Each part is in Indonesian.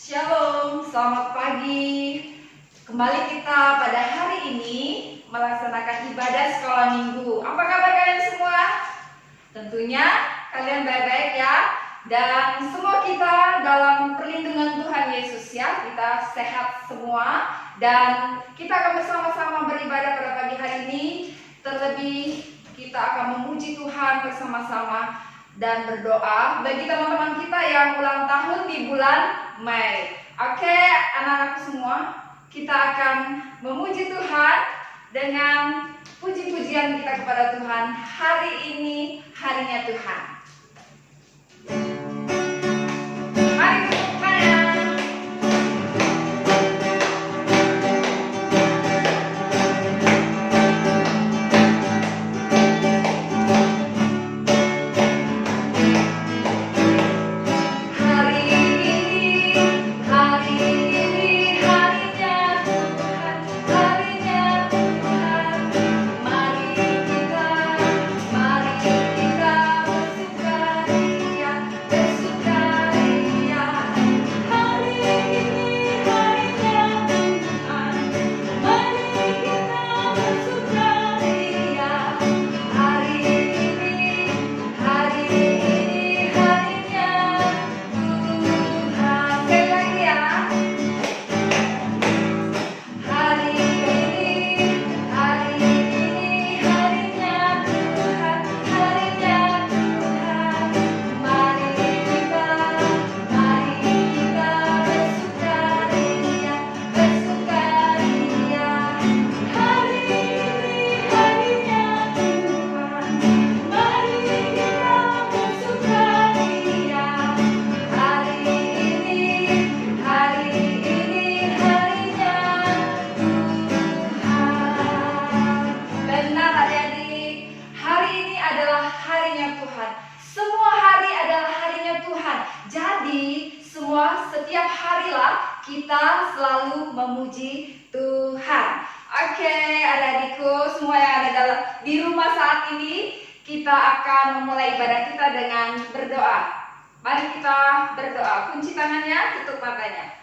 Shalom, selamat pagi. Kembali kita pada hari ini melaksanakan ibadah sekolah minggu. Apa kabar kalian semua? Tentunya kalian baik-baik ya. Dan semua kita dalam perlindungan Tuhan Yesus ya. Kita sehat semua. Dan kita akan bersama-sama beribadah pada pagi hari ini. Terlebih kita akan memuji Tuhan bersama-sama dan berdoa bagi teman-teman kita yang ulang tahun di bulan Mei. Oke, anak-anak semua, kita akan memuji Tuhan dengan puji-pujian kita kepada Tuhan. Hari ini harinya Tuhan. Mari tepuk tangan. Setiap harilah kita selalu memuji Tuhan. Oke, adik-adikku semua yang ada di rumah saat ini, kita akan memulai ibadah kita dengan berdoa. Mari kita berdoa. Kunci tangannya, tutup matanya.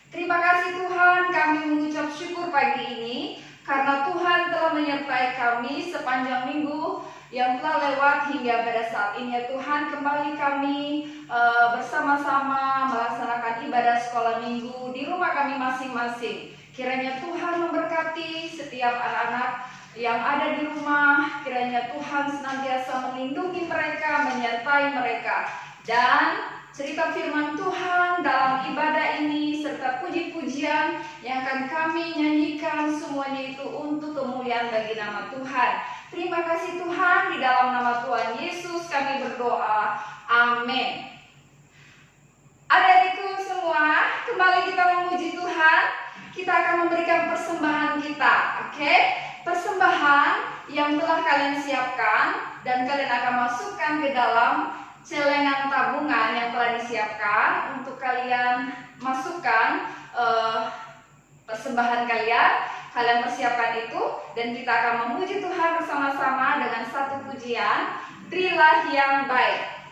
Terima kasih Tuhan, kami mengucap syukur pagi ini karena Tuhan telah menyertai kami sepanjang minggu yang telah lewat hingga pada saat ini. Ya Tuhan, kembali kami bersama-sama melaksanakan ibadah sekolah minggu di rumah kami masing-masing. Kiranya Tuhan memberkati setiap anak-anak yang ada di rumah. Kiranya Tuhan senantiasa melindungi mereka, menyertai mereka. Dan cerita firman Tuhan dalam ibadah ini serta puji-pujian yang akan kami nyanyikan semuanya itu untuk kemuliaan bagi nama Tuhan. Terima kasih Tuhan, di dalam nama Tuhan Yesus kami berdoa. Amin. Adik-adikku semua, kembali kita memuji Tuhan. Kita akan memberikan persembahan kita, oke? Persembahan yang telah kalian siapkan dan kalian akan masukkan ke dalam celengan tabungan yang telah disiapkan untuk kalian masukkan persembahan kalian. Kalian persiapkan itu dan kita akan memuji Tuhan bersama-sama dengan satu pujian, Berilah yang baik.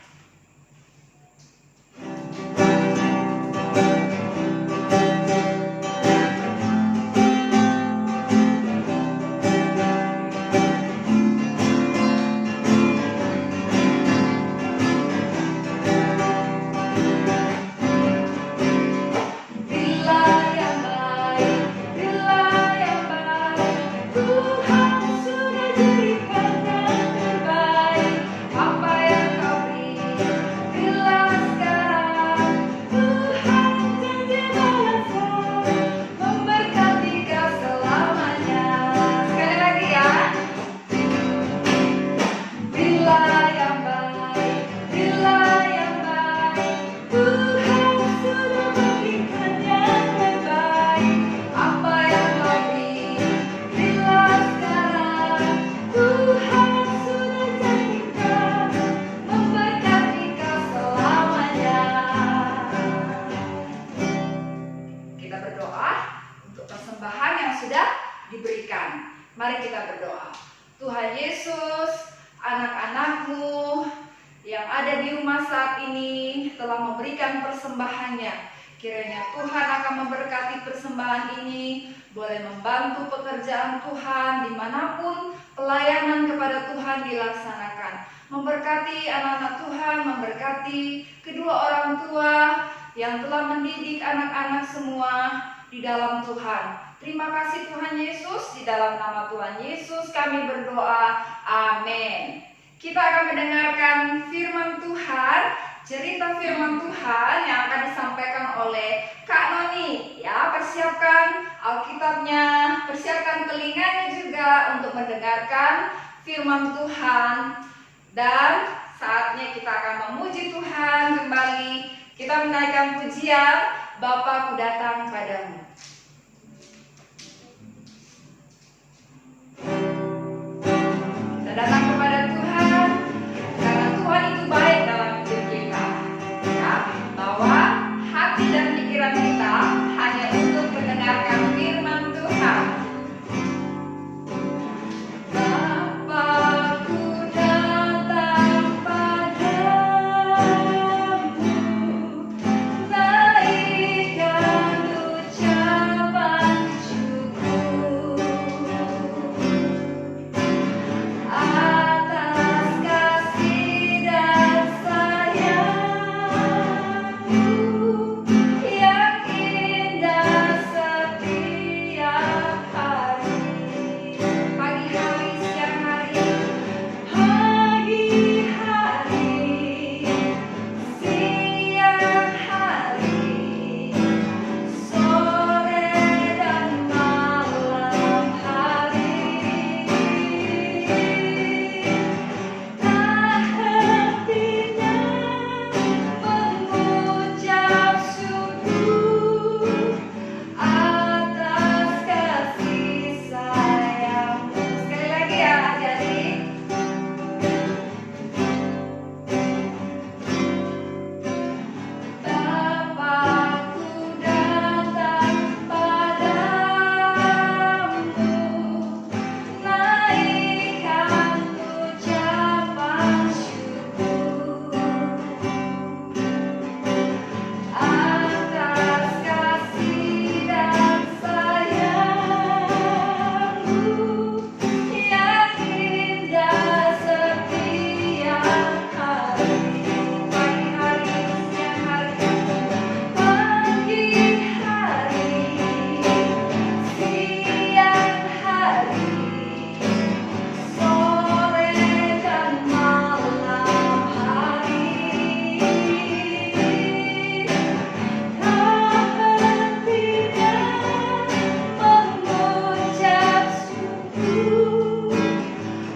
Mari kita berdoa. Tuhan Yesus, anak-anak-Mu yang ada di rumah saat ini telah memberikan persembahannya. Kiranya Tuhan akan memberkati persembahan ini, boleh membantu pekerjaan Tuhan dimanapun pelayanan kepada Tuhan dilaksanakan. Memberkati anak-anak Tuhan, memberkati kedua orang tua yang telah mendidik anak-anak semua di dalam Tuhan. Terima kasih Tuhan Yesus, di dalam nama Tuhan Yesus kami berdoa, amin. Kita akan mendengarkan firman Tuhan, cerita firman Tuhan yang akan disampaikan oleh Kak Noni. Ya, persiapkan Alkitabnya, persiapkan telinganya juga untuk mendengarkan firman Tuhan. Dan saatnya kita akan memuji Tuhan kembali. Kita menaikkan pujian, Bapa ku datang padamu. Kita datang kepada Tuhan karena Tuhan itu baik dalam hidup kita, ya, bahwa hati dan pikiran kita hanya untuk mendengarkan firman Tuhan. Bapa-Ku datang padamu, naikkan ucapan syukur atas kasih dan sayang-Mu yang indah setiap hari. Pagi hari, siang hari, pagi hari, siang hari, sore dan malam hari. Tak hentinya mengucap syukur atas kasih sayang-Mu. Sekali lagi ya adik-adik. Bapa-Ku datang padamu, naikkan ucapan syukur atas kasih dan sayang-Mu yang indah setiap hari. Pagi hari, siang hari, pagi hari, siang hari, sore dan malam hari. Tak hentinya mengucap syukur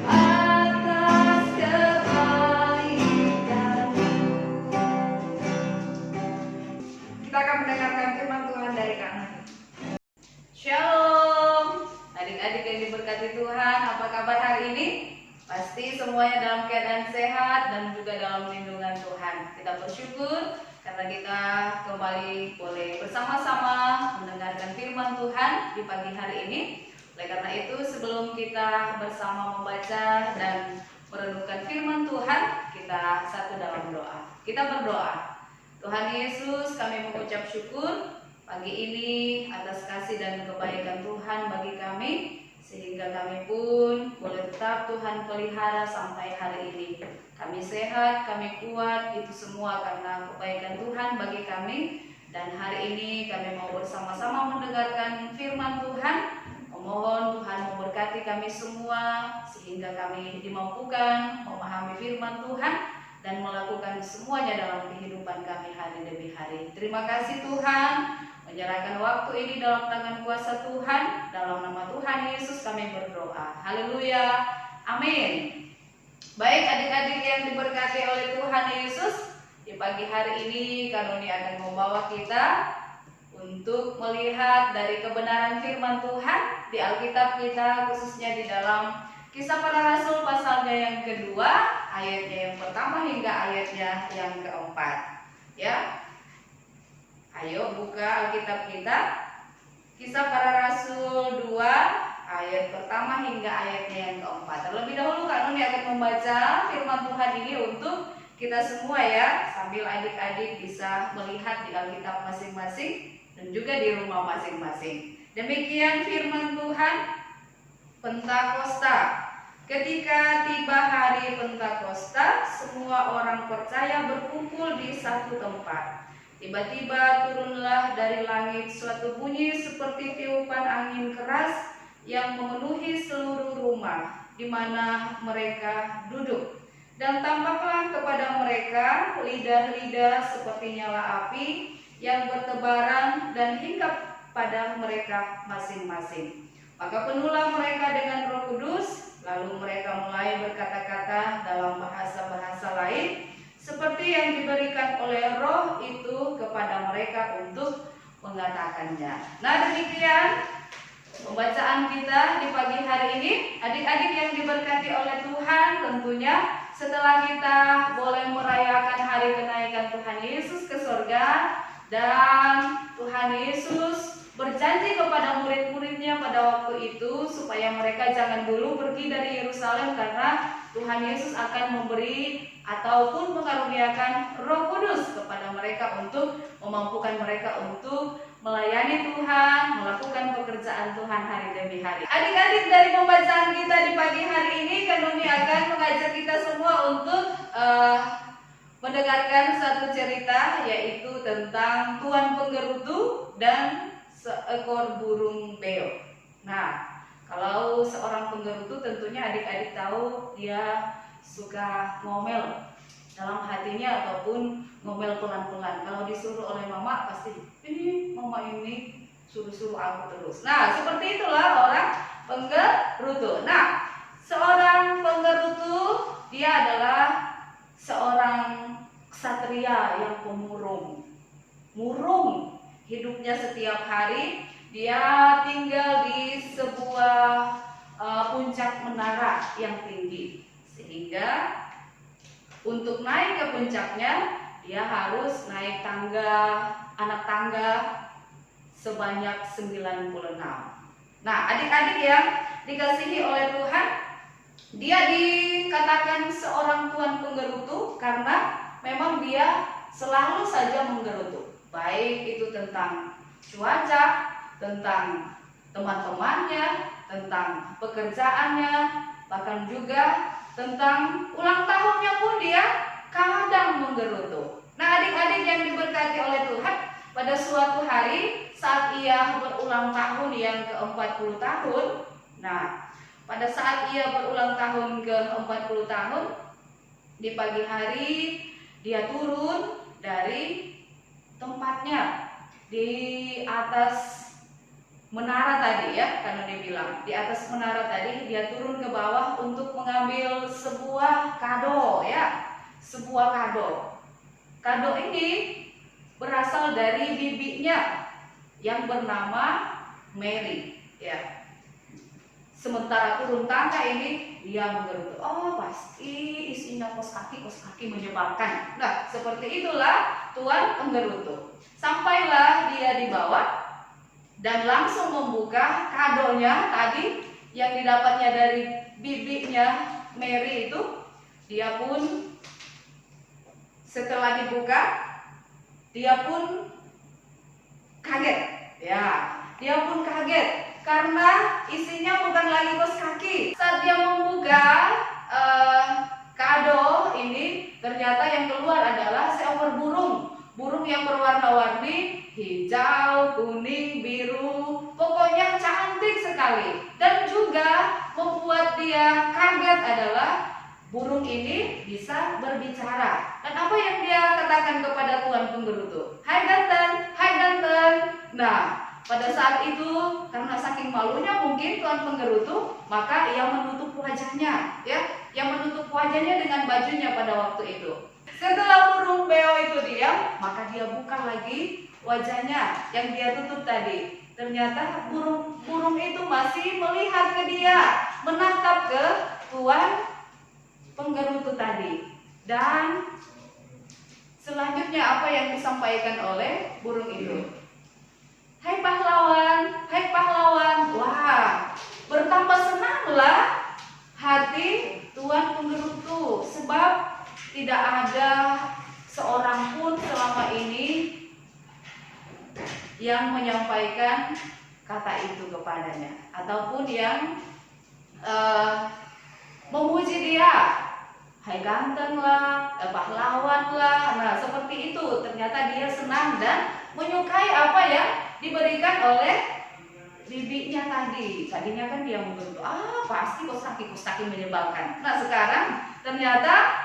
atas kebaikan-Mu. Kita akan mendengarkan firman Tuhan dari Kak Nani. Shalom, adik-adik yang diberkati Tuhan, apa kabar hari ini? Pasti semuanya dalam keadaan sehat dan juga dalam lindungan Tuhan. Kita bersyukur karena kita kembali boleh bersama-sama mendengarkan firman Tuhan di pagi hari ini. Oleh karena itu, sebelum kita bersama membaca dan merenungkan firman Tuhan, kita satu dalam doa. Kita berdoa. Tuhan Yesus, kami mengucap syukur pagi ini atas kasih dan kebaikan Tuhan bagi kami, sehingga kami pun boleh tetap Tuhan pelihara sampai hari ini. Kami sehat, kami kuat, itu semua karena kebaikan Tuhan bagi kami. Dan hari ini kami mau bersama-sama mendengarkan firman Tuhan. Memohon Tuhan memberkati kami semua, sehingga kami dimampukan memahami firman Tuhan dan melakukan semuanya dalam kehidupan kami hari demi hari. Terima kasih Tuhan, menyerahkan waktu ini dalam tangan kuasa Tuhan. Dalam nama Tuhan Yesus kami berdoa. Haleluya, amin. Baik adik-adik yang diberkati oleh Tuhan Yesus, di pagi hari ini Kak Noni akan membawa kita untuk melihat dari kebenaran firman Tuhan di Alkitab kita, khususnya di dalam Kisah Para Rasul pasalnya yang kedua, ayatnya yang pertama hingga ayatnya yang keempat. Ya, ayo buka Alkitab kita, Kisah Para Rasul 2 ayat pertama hingga ayatnya yang keempat. Terlebih dahulu Kak Noni akan membaca firman Tuhan ini untuk kita semua ya, sambil adik-adik bisa melihat di Alkitab masing-masing dan juga di rumah masing-masing. Demikian firman Tuhan. Pentakosta. Ketika tiba hari Pentakosta, semua orang percaya berkumpul di satu tempat. Tiba-tiba turunlah dari langit suatu bunyi seperti tiupan angin keras yang memenuhi seluruh rumah di mana mereka duduk. Dan tampaklah kepada mereka lidah-lidah seperti nyala api yang bertebaran dan hinggap pada mereka masing-masing. Maka penuhlah mereka dengan Roh Kudus, lalu mereka mulai berkata-kata dalam bahasa-bahasa lain seperti yang diberikan oleh Roh itu kepada mereka untuk mengatakannya. Nah, demikian pembacaan kita di pagi hari ini. Adik-adik yang diberkati oleh Tuhan, tentunya setelah kita boleh merayakan hari kenaikan Tuhan Yesus ke surga, dan Tuhan Yesus berjanji kepada murid-muridnya pada waktu itu supaya mereka jangan dulu pergi dari Yerusalem, karena Tuhan Yesus akan memberi ataupun mengaruniakan Roh Kudus kepada mereka untuk memampukan mereka untuk melayani Tuhan, melakukan pekerjaan Tuhan hari demi hari. Adik-adik, dari pembacaan kita di pagi hari ini, Kanuni akan mengajak kita semua untuk mendengarkan satu cerita, yaitu tentang Tuan Penggerutu dan seekor burung beo. Nah, kalau seorang penggerutu tentunya adik-adik tahu dia suka ngomel dalam hatinya ataupun ngomel pelan-pelan. Kalau disuruh oleh mama pasti ini mama ini suruh-suruh aku terus. Nah, seperti itulah orang penggerutu. Nah, seorang penggerutu dia adalah seorang ksatria yang pemurung. Murung hidupnya setiap hari. Dia tinggal di sebuah puncak menara yang tinggi, sehingga untuk naik ke puncaknya dia harus naik anak tangga sebanyak 96. Nah, adik-adik yang dikasihi oleh Tuhan, dia dikatakan seorang tuan penggerutu karena memang dia selalu saja menggerutu, baik itu tentang cuaca, tentang teman-temannya, tentang pekerjaannya, bahkan juga tentang ulang tahunnya pun dia kadang menggerutu. Nah, adik-adik yang diberkati oleh Tuhan, pada suatu hari saat ia berulang tahun yang ke-40 tahun, nah, pada saat ia berulang tahun ke-40 tahun, di pagi hari dia turun dari tempatnya di atas menara tadi ya, karena dia bilang di atas menara tadi dia turun ke bawah untuk mengambil sebuah kado ya, sebuah kado. Kado ini berasal dari bibinya yang bernama Mary ya. Sementara turun tangga ini dia menggerutu, oh pasti isinya kos kaki menyebalkan. Nah, seperti itulah Tuan Penggerutu. Sampailah dia di bawah dan langsung membuka kadonya tadi yang didapatnya dari bibinya Mary itu. Dia pun setelah dibuka, dia pun kaget ya, dia pun kaget karena isinya bukan lagi kaos kaki. Saat dia membuka kado ini, ternyata yang keluar adalah seekor burung yang berwarna-warni, hijau, kuning, biru, pokoknya cantik sekali. Dan juga membuat dia kaget adalah burung ini bisa berbicara. Dan apa yang dia katakan kepada Tuan Penggerutu? Hai ganteng. Nah, pada saat itu karena saking malunya mungkin Tuan Penggerutu, maka ia menutup wajahnya ya, yang menutup wajahnya dengan bajunya pada waktu itu. Setelah burung beo itu diam, maka dia buka lagi wajahnya yang dia tutup tadi. Ternyata burung itu masih melihat ke dia, menatap ke Tuan Penggerutu tadi. Dan selanjutnya apa yang disampaikan oleh burung itu? Hai pahlawan. Wah, bertambah senanglah hati Tuan Penggerutu, sebab tidak ada seorang pun selama ini yang menyampaikan kata itu kepadanya, ataupun yang memuji dia, hai ganteng lah, pahlawan lah. Nah seperti itu, ternyata dia senang dan menyukai apa yang diberikan oleh bibinya tadi. Tadinya kan dia menggerutu, pasti kostaki menyebalkan. Nah sekarang ternyata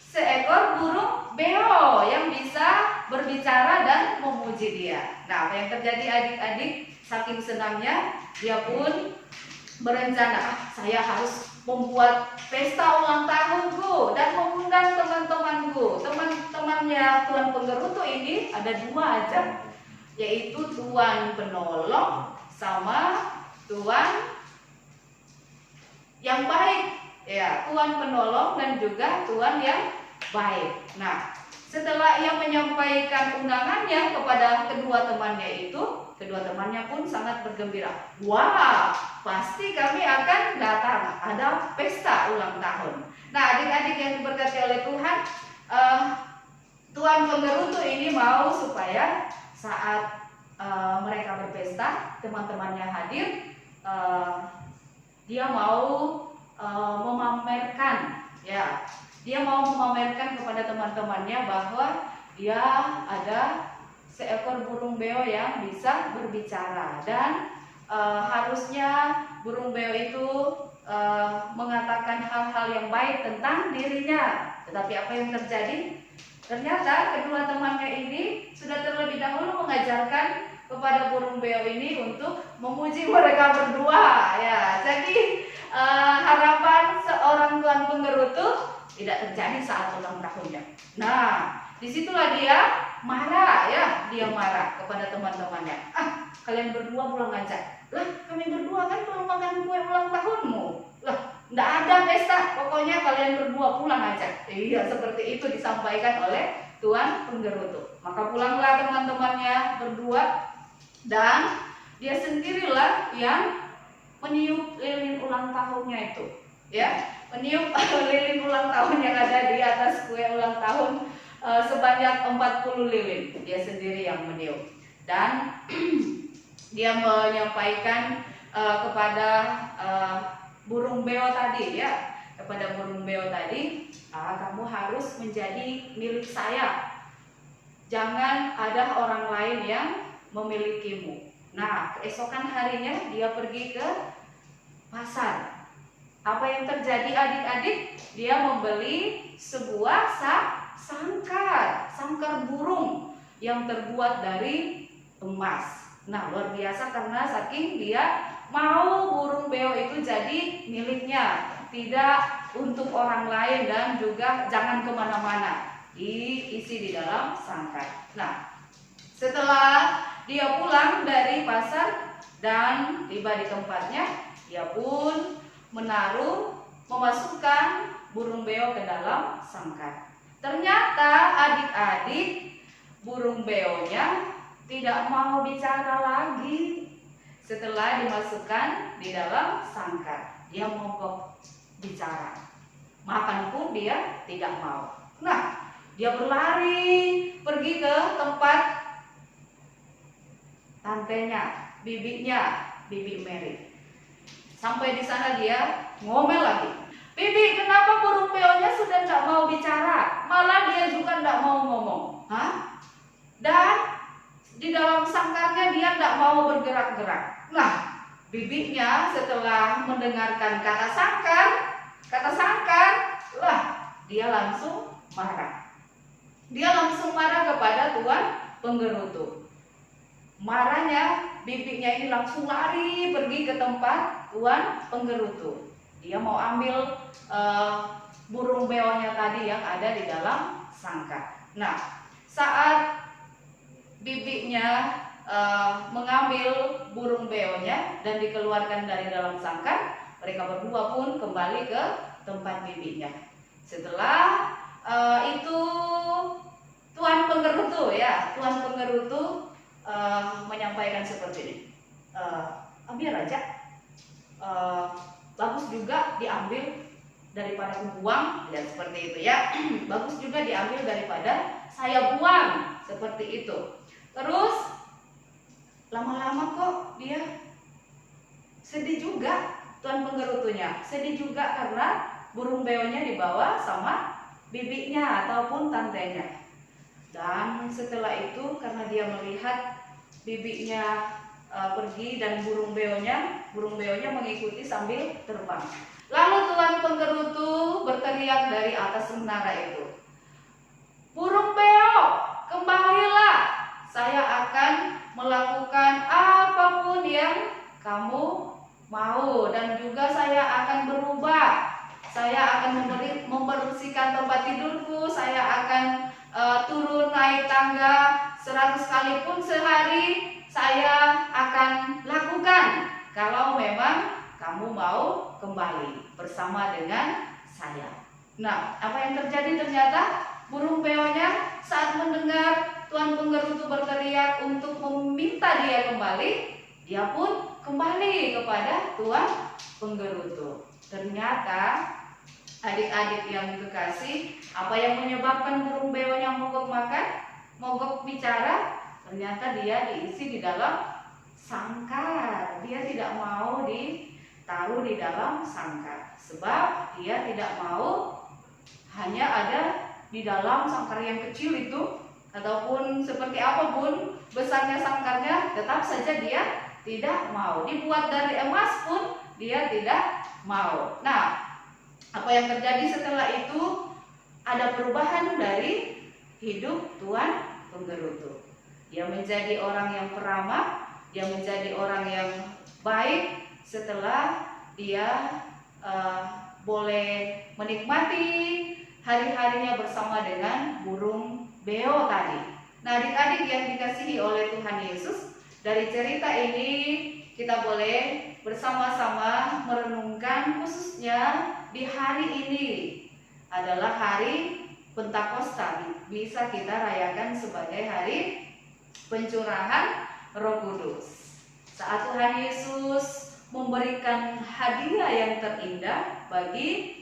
seekor burung beo yang bisa berbicara dan memuji dia. Nah apa yang terjadi adik-adik? Saking senangnya dia pun berencana, saya harus membuat pesta ulang tahunku dan mengundang teman-temanku. Teman-temannya Tuan Penggerutu ini ada dua aja, yaitu Tuan Penolong sama Tuan yang baik. Ya, Tuan Penolong dan juga Tuan yang baik. Nah, setelah ia menyampaikan undangannya kepada kedua temannya itu, kedua temannya pun sangat bergembira. Wah, pasti kami akan datang, ada pesta ulang tahun. Nah, adik-adik yang diberkati oleh Tuhan, Tuan Penggerutu ini mau supaya saat mereka berpesta, teman-temannya hadir, dia mau memamerkan, ya, dia mau memamerkan kepada teman-temannya bahwa dia ada seekor burung beo yang bisa berbicara, dan harusnya burung beo itu mengatakan hal-hal yang baik tentang dirinya. Tetapi apa yang terjadi? Ternyata kedua temannya ini sudah terlebih dahulu mengajarkan kepada burung beo ini untuk memuji mereka berdua. Ya, jadi harapan seorang Tuan Penggerutu tidak terjadi saat ulang tahunnya. Nah, disitulah dia marah, ya, dia marah kepada teman-temannya. Kalian berdua pulang aja. Lah, kami berdua kan belum makan kue ulang tahunmu. Lah, nggak ada pesta, pokoknya kalian berdua pulang aja. Iya, seperti itu disampaikan oleh Tuan Penggerutu. Maka pulanglah teman-temannya berdua, dan dia sendirilah yang meniup lilin ulang tahunnya itu, ya, meniup lilin ulang tahun yang ada di atas kue ulang tahun sebanyak 40 lilin. Dia sendiri yang meniup, dan dia menyampaikan kepada burung beo tadi, ya, kepada burung beo tadi, kamu harus menjadi milik saya, jangan ada orang lain yang memilikimu. Nah, keesokan harinya dia pergi ke pasar. Apa yang terjadi adik-adik? Dia membeli sebuah sangkar burung yang terbuat dari emas. Nah, luar biasa karena saking dia mau burung beo itu jadi miliknya, tidak untuk orang lain, dan juga jangan kemana-mana, diisi di dalam sangkar. Nah, setelah dia pulang dari pasar dan tiba di tempatnya, dia pun memasukkan burung beo ke dalam sangkar. Ternyata adik-adik, burung beonya tidak mau bicara lagi setelah dimasukkan di dalam sangkar. Dia mogok bicara, makan pun dia tidak mau. Nah, dia berlari pergi ke tempat tantenya, Bibi Mary. Sampai di sana dia ngomel lagi. Bibi, kenapa burung beonya sudah tidak mau bicara? Malah dia juga tidak mau ngomong. Dan di dalam sangkarnya dia tidak mau bergerak-gerak. Nah, bibinya setelah mendengarkan kata sangkar, dia langsung marah. Dia langsung marah kepada Tuan Penggerutu. Marahnya, bibinya ini langsung lari pergi ke tempat Tuan Penggerutu. Dia mau ambil burung beonya tadi yang ada di dalam sangkar. Nah, saat bibinya mengambil burung beonya dan dikeluarkan dari dalam sangkar, mereka berdua pun kembali ke tempat bibinya. Setelah itu Tuan Penggerutu, menyampaikan seperti ini. Ambil aja, bagus juga diambil, daripada aku buang, ya seperti itu ya. Bagus juga diambil daripada saya buang, seperti itu. Terus lama-lama kok dia sedih juga, tuan penggerutunya sedih juga karena burung beonya dibawa sama bibinya ataupun tantenya. Dan setelah itu karena dia melihat bibinya pergi dan burung beonya mengikuti sambil terbang. Lalu tuan penggerutu berteriak dari atas menara itu, "Burung beo, kembalilah. Saya akan melakukan apapun yang kamu mau dan juga saya akan berubah. Saya akan membersihkan tempat tidurku. Saya akan turun naik tangga 100 kali pun sehari. Saya akan lakukan kalau memang kamu mau kembali bersama dengan saya." Nah, apa yang terjadi? Ternyata burung beonya saat mendengar tuan penggerutu berteriak untuk meminta dia kembali, dia pun kembali kepada tuan penggerutu. Ternyata adik-adik yang kekasih, apa yang menyebabkan burung beonya mogok makan, mogok bicara? Ternyata dia diisi di dalam sangkar. Dia tidak mau ditaruh di dalam sangkar, sebab dia tidak mau hanya ada di dalam sangkar yang kecil itu, ataupun seperti apapun besarnya sangkarnya, tetap saja dia tidak mau. Dibuat dari emas pun dia tidak mau. Nah, apa yang terjadi setelah itu? Ada perubahan dari hidup tuan penggerutu. Dia menjadi orang yang peramah, dia menjadi orang yang baik setelah dia boleh menikmati hari-harinya bersama dengan burung beo tadi. Nah, adik-adik yang dikasihi oleh Tuhan Yesus, dari cerita ini kita boleh bersama-sama merenungkan, khususnya di hari ini adalah hari Pentakosta, bisa kita rayakan sebagai hari pencurahan Roh Kudus. Saat Tuhan Yesus memberikan hadiah yang terindah bagi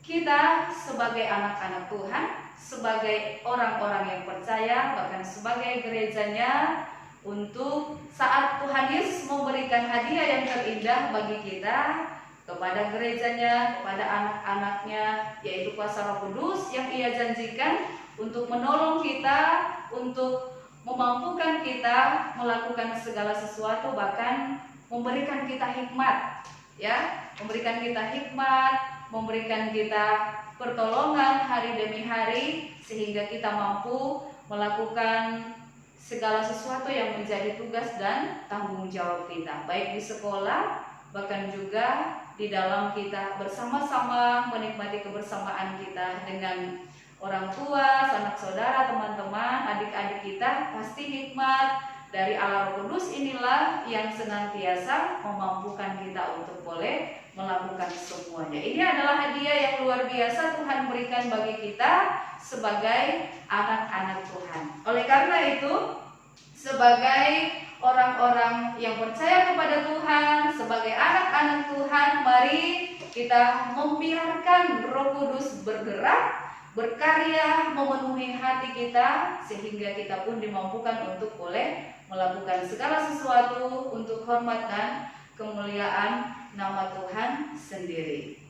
kita sebagai anak-anak Tuhan, sebagai orang-orang yang percaya, bahkan sebagai gerejanya, untuk saat Tuhan Yesus memberikan hadiah yang terindah bagi kita, kepada gerejanya, kepada anak-anaknya, yaitu kuasa Roh Kudus yang Ia janjikan untuk menolong kita, untuk memampukan kita melakukan segala sesuatu, bahkan memberikan kita hikmat, ya, memberikan kita hikmat, memberikan kita pertolongan hari demi hari, sehingga kita mampu melakukan segala sesuatu yang menjadi tugas dan tanggung jawab kita, baik di sekolah, bahkan juga di dalam kita bersama-sama menikmati kebersamaan kita dengan orang tua, sanak saudara, teman-teman, adik-adik kita. Pasti hikmat dari Allah Roh Kudus inilah yang senantiasa memampukan kita untuk boleh melakukan semuanya. Ini adalah hadiah yang luar biasa Tuhan berikan bagi kita sebagai anak-anak Tuhan. Oleh karena itu, sebagai orang-orang yang percaya kepada Tuhan, sebagai anak-anak Tuhan, mari kita membiarkan Roh Kudus bergerak, berkarya, memenuhi hati kita, sehingga kita pun dimampukan untuk boleh melakukan segala sesuatu untuk hormat dan kemuliaan nama Tuhan sendiri.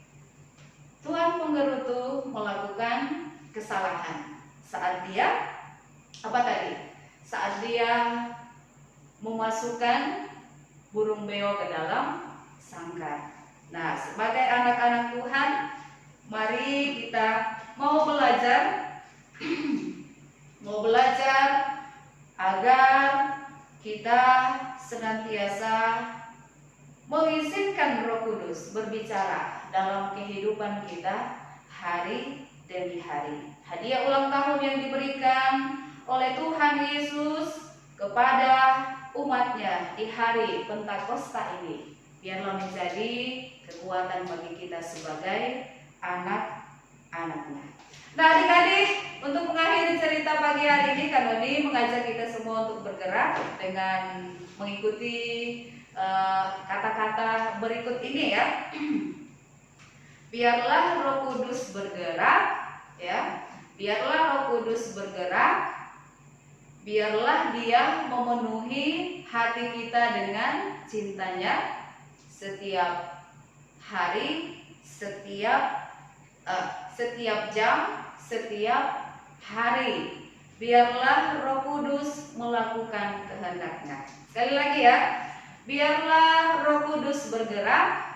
Tuan penggerutu melakukan kesalahan saat dia saat dia memasukkan burung beo ke dalam sangkar. Nah, sebagai anak-anak Tuhan, mari kita mau belajar agar kita senantiasa mengizinkan Roh Kudus berbicara dalam kehidupan kita hari demi hari. Hadiah ulang tahun yang diberikan oleh Tuhan Yesus kepada umatnya di hari Pentakosta ini, biarlah menjadi kekuatan bagi kita sebagai anak-anaknya. Nah, adik-adik, untuk mengakhiri cerita pagi hari ini, kami mengajak kita semua untuk bergerak dengan mengikuti kata-kata berikut ini, ya. Biarlah Roh Kudus bergerak, ya. Biarlah Roh Kudus bergerak. Biarlah Dia memenuhi hati kita dengan cintanya setiap hari, setiap jam, setiap hari. Biarlah Roh Kudus melakukan kehendak-Nya. Sekali lagi ya. Biarlah Roh Kudus bergerak.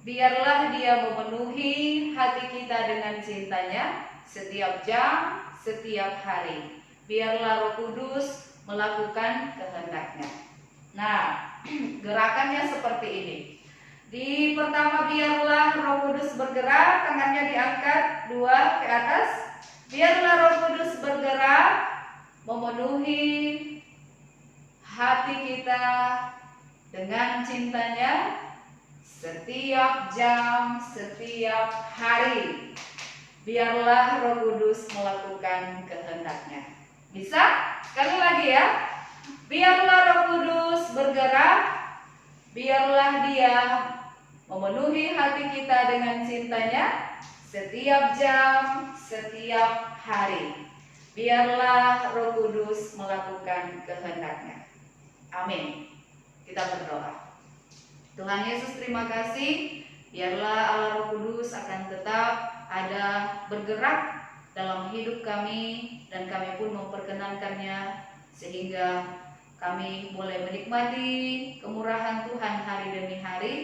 Biarlah Dia memenuhi hati kita dengan cintanya setiap jam, setiap hari. Biarlah Roh Kudus melakukan kehendak-Nya. Nah, gerakannya seperti ini. Di pertama, biarlah Roh Kudus bergerak, tangannya diangkat 2 ke atas. Biarlah Roh Kudus bergerak, memenuhi hati kita dengan cintanya setiap jam, setiap hari. Biarlah Roh Kudus melakukan kehendak-Nya. Bisa? Sekali lagi ya. Biarlah Roh Kudus bergerak. Biarlah Dia memenuhi hati kita dengan cintanya setiap jam, setiap hari. Biarlah Roh Kudus melakukan kehendak-Nya. Amin. Kita berdoa. Tuhan Yesus, terima kasih. Biarlah Allah Roh Kudus akan tetap ada bergerak dalam hidup kami, dan kami pun memperkenankannya sehingga kami boleh menikmati kemurahan Tuhan hari demi hari.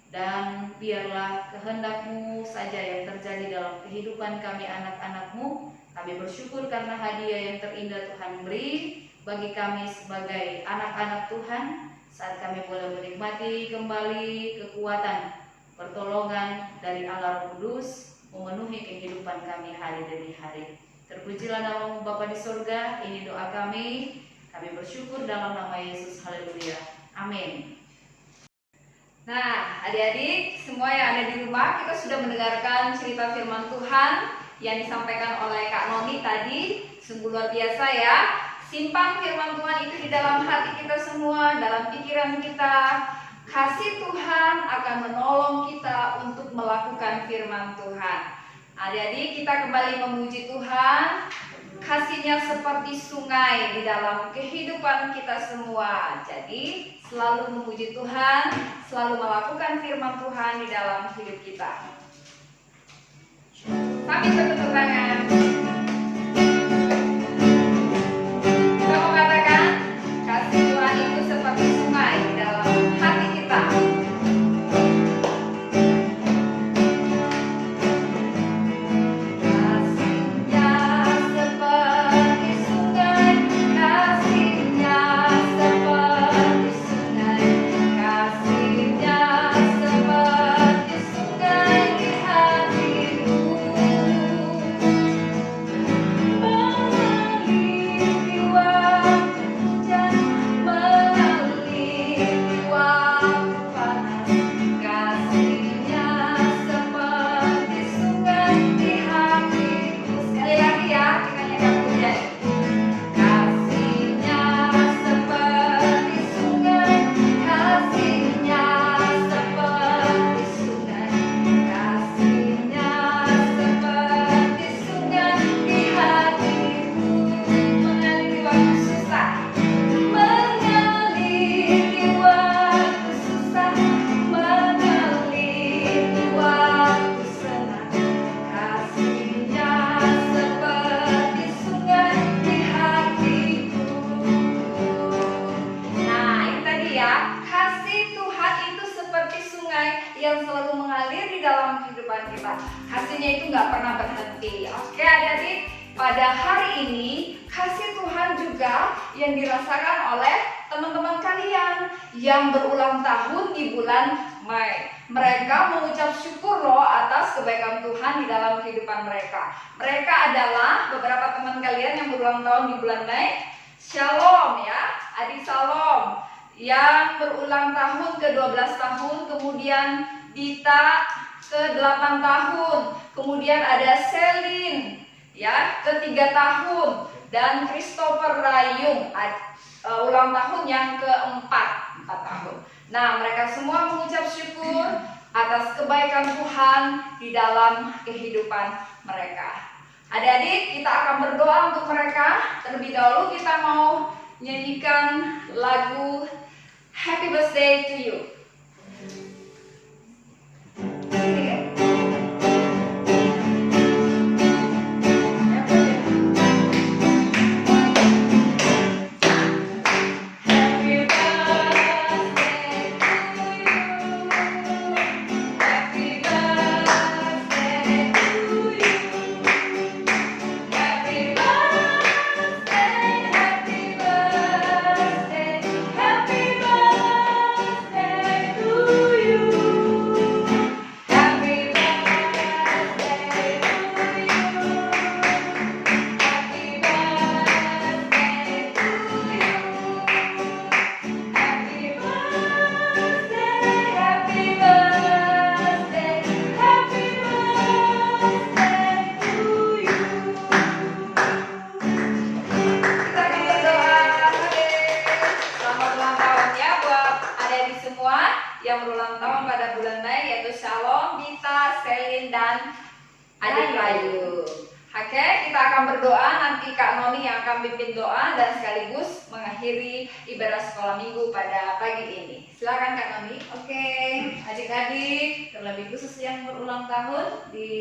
Dan biarlah kehendak-Mu saja yang terjadi dalam kehidupan kami anak-anak-Mu. Kami bersyukur karena hadiah yang terindah Tuhan beri bagi kami sebagai anak-anak Tuhan, saat kami boleh menikmati kembali kekuatan pertolongan dari Allah Roh Kudus memenuhi kehidupan kami hari demi hari. Terpujilah nama-Mu Bapa di surga. Ini doa kami. Kami bersyukur dalam nama Yesus. Haleluya. Amin. Nah, adik-adik semua yang ada di rumah, kita sudah mendengarkan cerita firman Tuhan yang disampaikan oleh Kak Noni tadi. Sungguh luar biasa ya. Simpan firman Tuhan itu di dalam hati kita semua, dalam pikiran kita. Kasih Tuhan akan menolong kita untuk melakukan firman Tuhan. Adik-adik, kita kembali memuji Tuhan. Kasih-Nya seperti sungai di dalam kehidupan kita semua. Jadi, selalu memuji Tuhan, selalu melakukan firman Tuhan di dalam hidup kita. Sambil bertepuk tangan. Kita mau katakan, kasih Tuhan itu seperti sungai di dalam hati kita. Yang selalu mengalir di dalam kehidupan kita. Kasih-Nya itu nggak pernah berhenti. Oke adik-adik, pada hari ini kasih Tuhan juga yang dirasakan oleh teman-teman kalian yang berulang tahun di bulan Mei. Mereka mengucap syukur loh atas kebaikan Tuhan di dalam kehidupan mereka. Mereka adalah beberapa teman kalian yang berulang tahun di bulan Mei. Shalom ya, adik Shalom yang berulang tahun ke 12 tahun, kemudian Dita ke 8 tahun, kemudian ada Selin ya ke 3 tahun, dan Christopher Rayung ulang tahun yang ke 4 tahun. Nah, mereka semua mengucap syukur atas kebaikan Tuhan di dalam kehidupan mereka. Adik-adik, kita akan berdoa untuk mereka. Terlebih dahulu kita mau nyanyikan lagu Happy Birthday to You. Yang berulang tahun pada bulan Mei, yaitu Shalom, Dita, Selin, dan adik Rayu. Oke, kita akan berdoa. Nanti Kak Noni yang akan pimpin doa dan sekaligus mengakhiri ibadah sekolah minggu pada pagi ini. Silakan Kak Noni. Oke, adik-adik, terlebih khusus yang berulang tahun di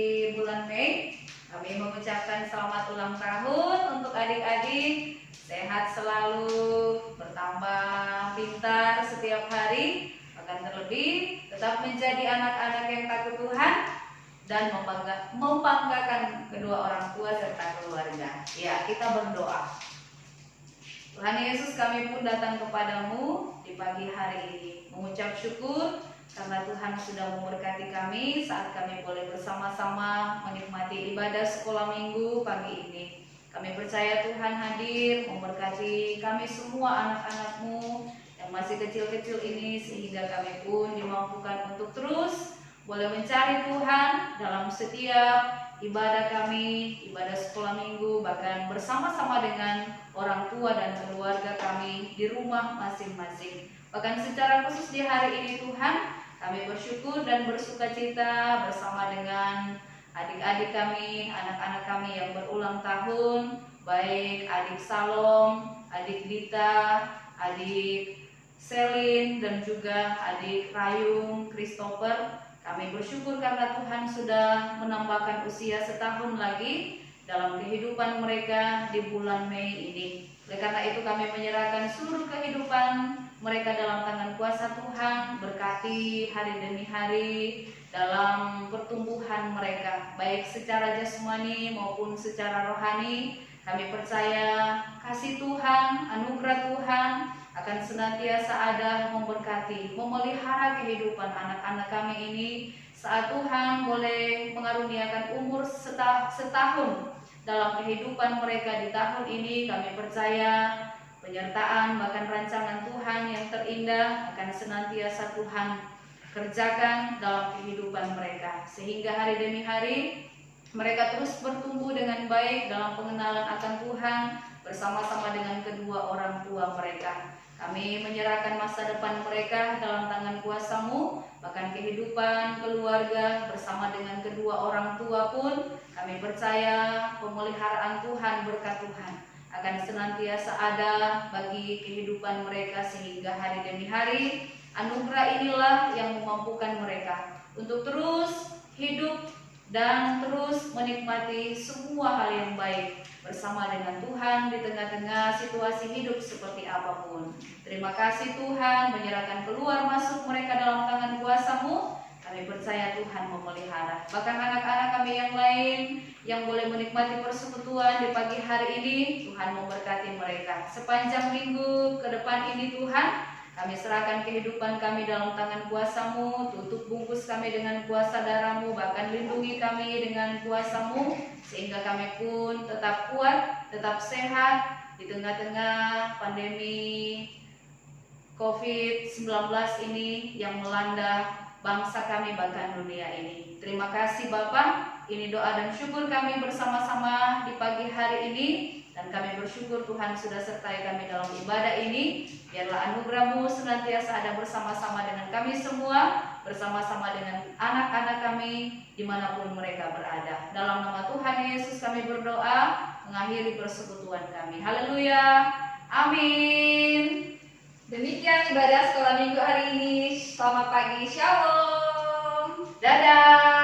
bulan Mei, kami mengucapkan selamat ulang tahun untuk adik-adik. Sehat selalu, bertambah pintar setiap hari, bahkan terlebih tetap menjadi anak-anak yang takut Tuhan dan membanggakan kedua orang tua serta keluarga. Ya, kita berdoa. Tuhan Yesus, kami pun datang kepadamu di pagi hari ini mengucap syukur karena Tuhan sudah memberkati kami saat kami boleh bersama-sama menikmati ibadah sekolah minggu pagi ini. Kami percaya Tuhan hadir memberkati kami semua anak-anak-Mu yang masih kecil-kecil ini, sehingga kami pun dimampukan untuk terus boleh mencari Tuhan dalam setiap ibadah kami, ibadah sekolah minggu, bahkan bersama-sama dengan orang tua dan keluarga kami di rumah masing-masing. Bahkan secara khusus di hari ini Tuhan, kami bersyukur dan bersuka cita bersama dengan adik-adik kami, anak-anak kami yang berulang tahun, baik adik Salom, adik Dita, adik Selin, dan juga adik Rayung, Christopher. Kami bersyukur karena Tuhan sudah menambahkan usia setahun lagi dalam kehidupan mereka di bulan Mei ini. Oleh karena itu kami menyerahkan seluruh kehidupan mereka dalam tangan kuasa Tuhan, berkati hari demi hari dalam pertumbuhan mereka, baik secara jasmani maupun secara rohani. Kami percaya kasih Tuhan, anugerah Tuhan akan senantiasa ada memberkati, memelihara kehidupan anak-anak kami ini saat Tuhan boleh mengaruniakan umur setahun dalam kehidupan mereka di tahun ini. Kami percaya penyertaan bahkan rancangan Tuhan yang terindah akan senantiasa Tuhan kerjakan dalam kehidupan mereka, sehingga hari demi hari mereka terus bertumbuh dengan baik dalam pengenalan akan Tuhan bersama-sama dengan kedua orang tua mereka. Kami menyerahkan masa depan mereka dalam tangan kuasa-Mu, bahkan kehidupan keluarga bersama dengan kedua orang tua pun kami percaya pemeliharaan Tuhan, berkat Tuhan akan senantiasa ada bagi kehidupan mereka, sehingga hari demi hari anugerah inilah yang memampukan mereka untuk terus hidup dan terus menikmati semua hal yang baik bersama dengan Tuhan di tengah-tengah situasi hidup seperti apapun. Terima kasih Tuhan, menyerahkan keluar masuk mereka dalam tangan kuasa-Mu. Kami percaya Tuhan memelihara. Bahkan anak-anak kami yang lain yang boleh menikmati persekutuan di pagi hari ini, Tuhan memberkati mereka. Sepanjang minggu ke depan ini Tuhan, kami serahkan kehidupan kami dalam tangan kuasa-Mu, tutup bungkus kami dengan kuasa darah-Mu, bahkan lindungi kami dengan kuasa-Mu, sehingga kami pun tetap kuat, tetap sehat di tengah-tengah pandemi COVID-19 ini yang melanda bangsa kami bahkan dunia ini. Terima kasih Bapak, ini doa dan syukur kami bersama-sama di pagi hari ini. Dan kami bersyukur Tuhan sudah sertai kami dalam ibadah ini. Biarlah anugerah-Mu senantiasa ada bersama-sama dengan kami semua, bersama-sama dengan anak-anak kami dimanapun mereka berada. Dalam nama Tuhan Yesus kami berdoa, mengakhiri persekutuan kami. Haleluya, amin. Demikian ibadah sekolah minggu hari ini. Selamat pagi, shalom. Dadah.